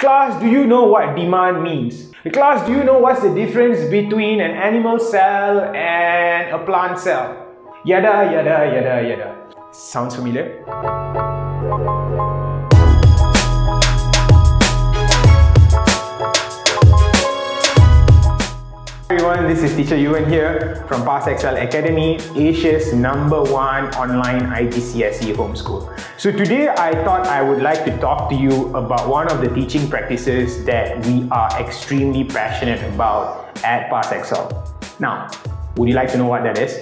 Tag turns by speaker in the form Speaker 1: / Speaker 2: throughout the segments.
Speaker 1: Class, do you know what demand means? Class, do you know what's the difference between an animal cell and a plant cell? Yada, yada, yada, yada. Sounds familiar? Hi everyone, this is Teacher Yuven here from Pasxcel Academy, Asia's #1 online IGCSE homeschool. So today I thought I would like to talk to you about one of the teaching practices that we are extremely passionate about at Pasxcel. Now, would you like to know what that is?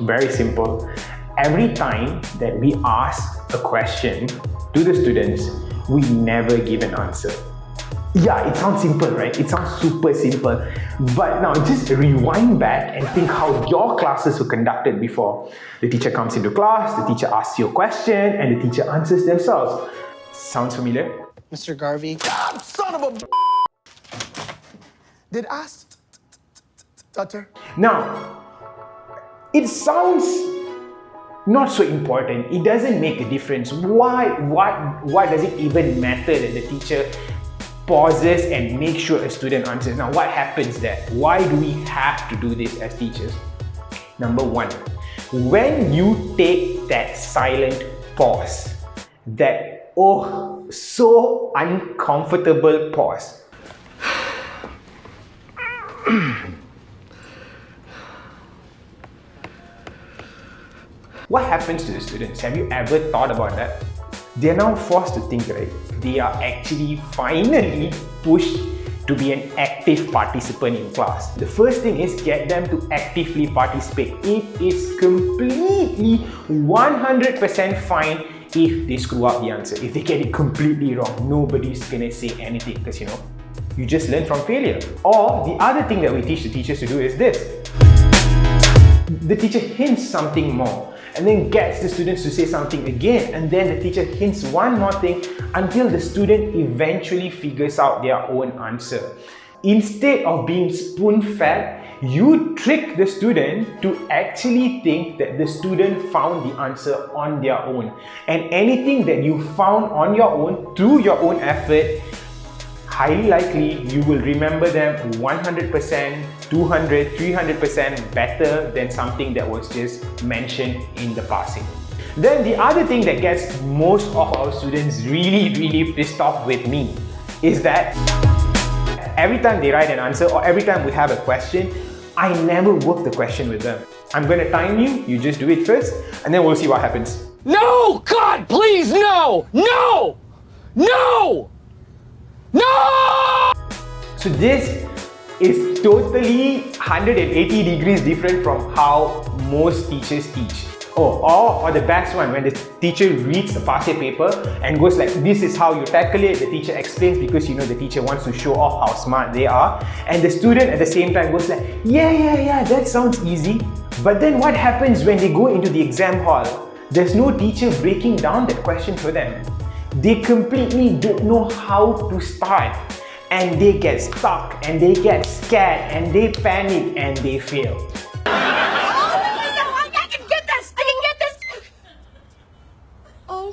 Speaker 1: Very simple. Every time that we ask a question to the students, we never give an answer. Yeah, it sounds simple, right? It sounds super simple. But now just rewind back and think how your classes were conducted before. The teacher comes into class, the teacher asks you a question, and the teacher answers themselves. Sounds familiar?
Speaker 2: Mr. Garvey?
Speaker 3: God, son of a... Did I stutter?
Speaker 1: Now, it sounds not so important. It doesn't make a difference. Why does it even matter that the teacher pauses and make sure a student answers? Now, what happens there? Why do we have to do this as teachers? Number one, when you take that silent pause, that so uncomfortable pause, what happens to the students? Have you ever thought about that? They are now forced to think, right? They are actually finally pushed to be an active participant in class. The first thing is get them to actively participate. It is completely 100% fine if they screw up the answer. If they get it completely wrong, nobody's gonna say anything because you just learn from failure. Or the other thing that we teach the teachers to do is this. The teacher hints something more and then gets the students to say something again, and then the teacher hints one more thing until the student eventually figures out their own answer. Instead of being spoon-fed, you trick the student to actually think that the student found the answer on their own. And anything that you found on your own through your own effort, highly likely you will remember them 100%, 200, 300% better than something that was just mentioned in the passing. Then the other thing that gets most of our students really pissed off with me is that every time they write an answer or every time we have a question, I never work the question with them. I'm going to time you, you just do it first, and then we'll see what happens.
Speaker 4: No! God, please, no! No! No! No!
Speaker 1: So this is totally 180 degrees different from how most teachers teach. Or the best one, when the teacher reads a past year paper and goes like, this is how you tackle it, the teacher explains because the teacher wants to show off how smart they are, and the student at the same time goes like, yeah, that sounds easy. But then what happens when they go into the exam hall? There's no teacher breaking down that question for them. They completely don't know how to start, and they get stuck and they get scared and they panic and they fail.
Speaker 5: I can get this! Oh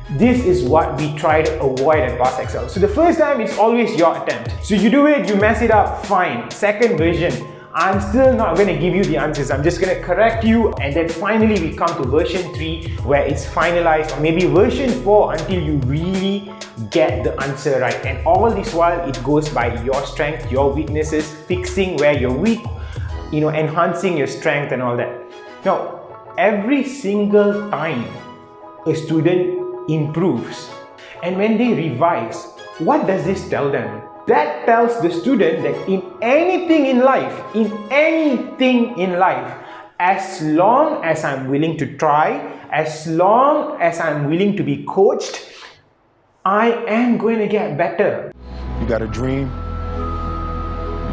Speaker 5: no!
Speaker 1: This is what we try to avoid at Pasxcel. So the first time it's always your attempt. So you do it, you mess it up, fine. Second version, I'm still not going to give you the answers. I'm just going to correct you, and then finally we come to version 3 where it's finalized, or maybe version 4 until you really get the answer right. And all this while it goes by your strength, your weaknesses, fixing where you're weak, enhancing your strength and all that. Now, every single time a student improves and when they revise, what does this tell them? That tells the student that in anything in life, as long as I'm willing to try, as long as I'm willing to be coached, I am going to get better.
Speaker 6: You got a dream,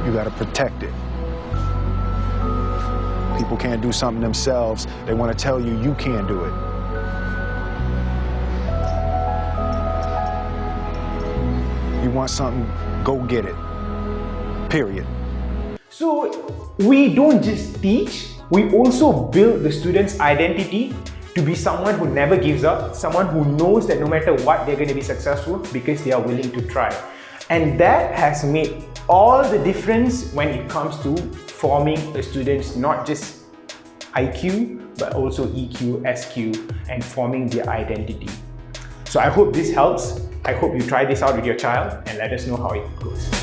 Speaker 6: you got to protect it. People can't do something themselves. They want to tell you you can't do it. You want something, go get it. Period.
Speaker 1: So we don't just teach, we also build the student's identity to be someone who never gives up, someone who knows that no matter what, they're going to be successful because they are willing to try. And that has made all the difference when it comes to forming a student's not just IQ, but also EQ, SQ, and forming their identity. So I hope this helps. I hope you try this out with your child and let us know how it goes.